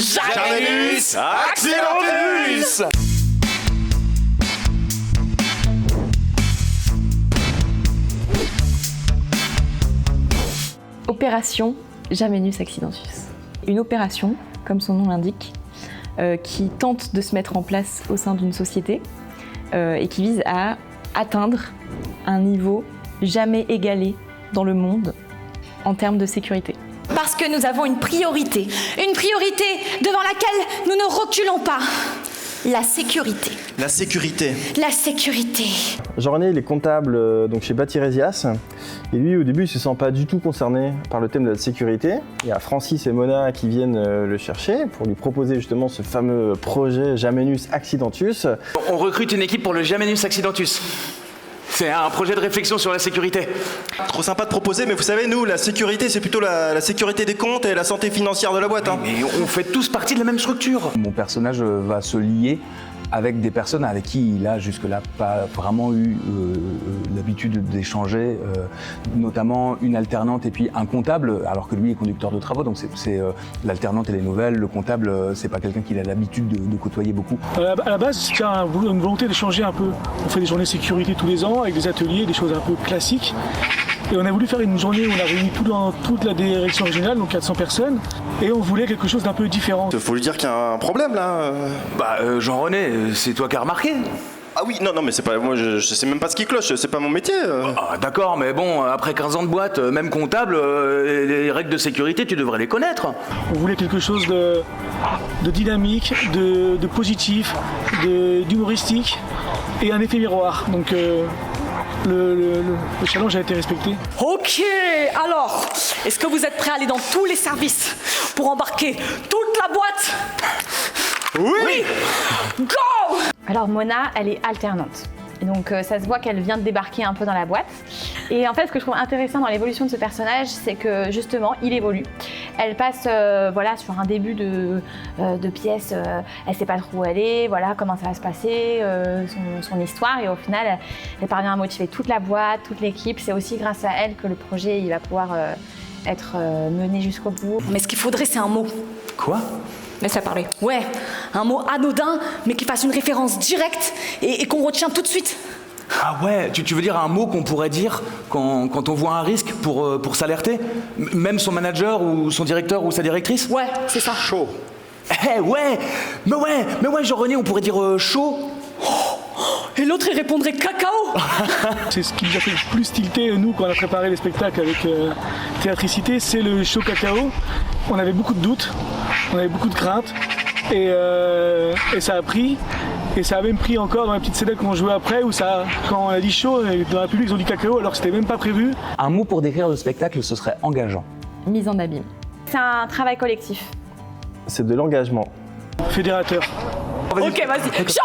Janus Accidentus. Opération Janus Accidentus. Une opération, comme son nom l'indique, qui tente de se mettre en place au sein d'une société et qui vise à atteindre un niveau jamais égalé dans le monde en termes de sécurité. Parce que nous avons une priorité devant laquelle nous ne reculons pas. La sécurité. La sécurité. La sécurité. Jean-René, il est comptable donc chez Bâti-Résias. Et lui, au début, il ne se sent pas du tout concerné par le thème de la sécurité. Il y a Francis et Mona qui viennent le chercher pour lui proposer justement ce fameux projet Janus Accidentus. On recrute une équipe pour le Janus Accidentus. C'est un projet de réflexion sur la sécurité. Trop sympa de proposer, mais vous savez, nous, la sécurité, c'est plutôt la sécurité des comptes et la santé financière de la boîte. Mais on fait tous partie de la même structure. Mon personnage va se lier avec des personnes avec qui il a jusque-là pas vraiment eu l'habitude d'échanger, notamment une alternante et puis un comptable, alors que lui est conducteur de travaux, donc c'est l'alternante et les nouvelles, le comptable, c'est pas quelqu'un qu'il a l'habitude de côtoyer beaucoup. À la base, c'était une volonté de changer un peu. On fait des journées sécurité tous les ans avec des ateliers, des choses un peu classiques. Et on a voulu faire une journée où on a réuni toute la direction régionale, donc 400 personnes, et on voulait quelque chose d'un peu différent. Faut lui dire qu'il y a un problème là. Jean-René, c'est toi qui as remarqué. Ah oui, non, mais c'est pas moi, je sais même pas ce qui cloche, c'est pas mon métier. Ah, d'accord, mais bon, après 15 ans de boîte, même comptable, les règles de sécurité, tu devrais les connaître. On voulait quelque chose de dynamique, de positif, d'humoristique et un effet miroir. Donc le challenge a été respecté. Ok, alors, est-ce que vous êtes prêts à aller dans tous les services pour embarquer toute la boîte? Oui. Go! Alors Mona, elle est alternante. Et donc ça se voit qu'elle vient de débarquer un peu dans la boîte. Et en fait, ce que je trouve intéressant dans l'évolution de ce personnage, c'est que justement, il évolue. Elle passe sur un début de pièce, elle sait pas trop où elle est, voilà, comment ça va se passer, son histoire. Et au final, elle parvient à motiver toute la boîte, toute l'équipe. C'est aussi grâce à elle que le projet il va pouvoir être mené jusqu'au bout. Mais ce qu'il faudrait, c'est un mot. Quoi? Laisse-la parler. Ouais, un mot anodin, mais qui fasse une référence directe et qu'on retient tout de suite. Ah ouais, tu veux dire un mot qu'on pourrait dire quand on voit un risque pour s'alerter? Même son manager ou son directeur ou sa directrice? Ouais, c'est ça. Chaud. Ouais, mais ouais, Jean-René, on pourrait dire chaud. Et l'autre, il répondrait cacao. C'est ce qui nous a fait le plus tilter, nous, quand on a préparé les spectacles avec Théatricité, c'est le chaud cacao. On avait beaucoup de doutes, on avait beaucoup de craintes, et ça a pris. Et ça a même pris encore dans la petite scène qu'on jouait après, où quand on a dit chaud, dans la public, ils ont dit cacao, alors que c'était même pas prévu. Un mot pour décrire le spectacle, ce serait engageant. Mise en abîme. C'est un travail collectif. C'est de l'engagement. Fédérateur. Ok, vas-y. Chaud.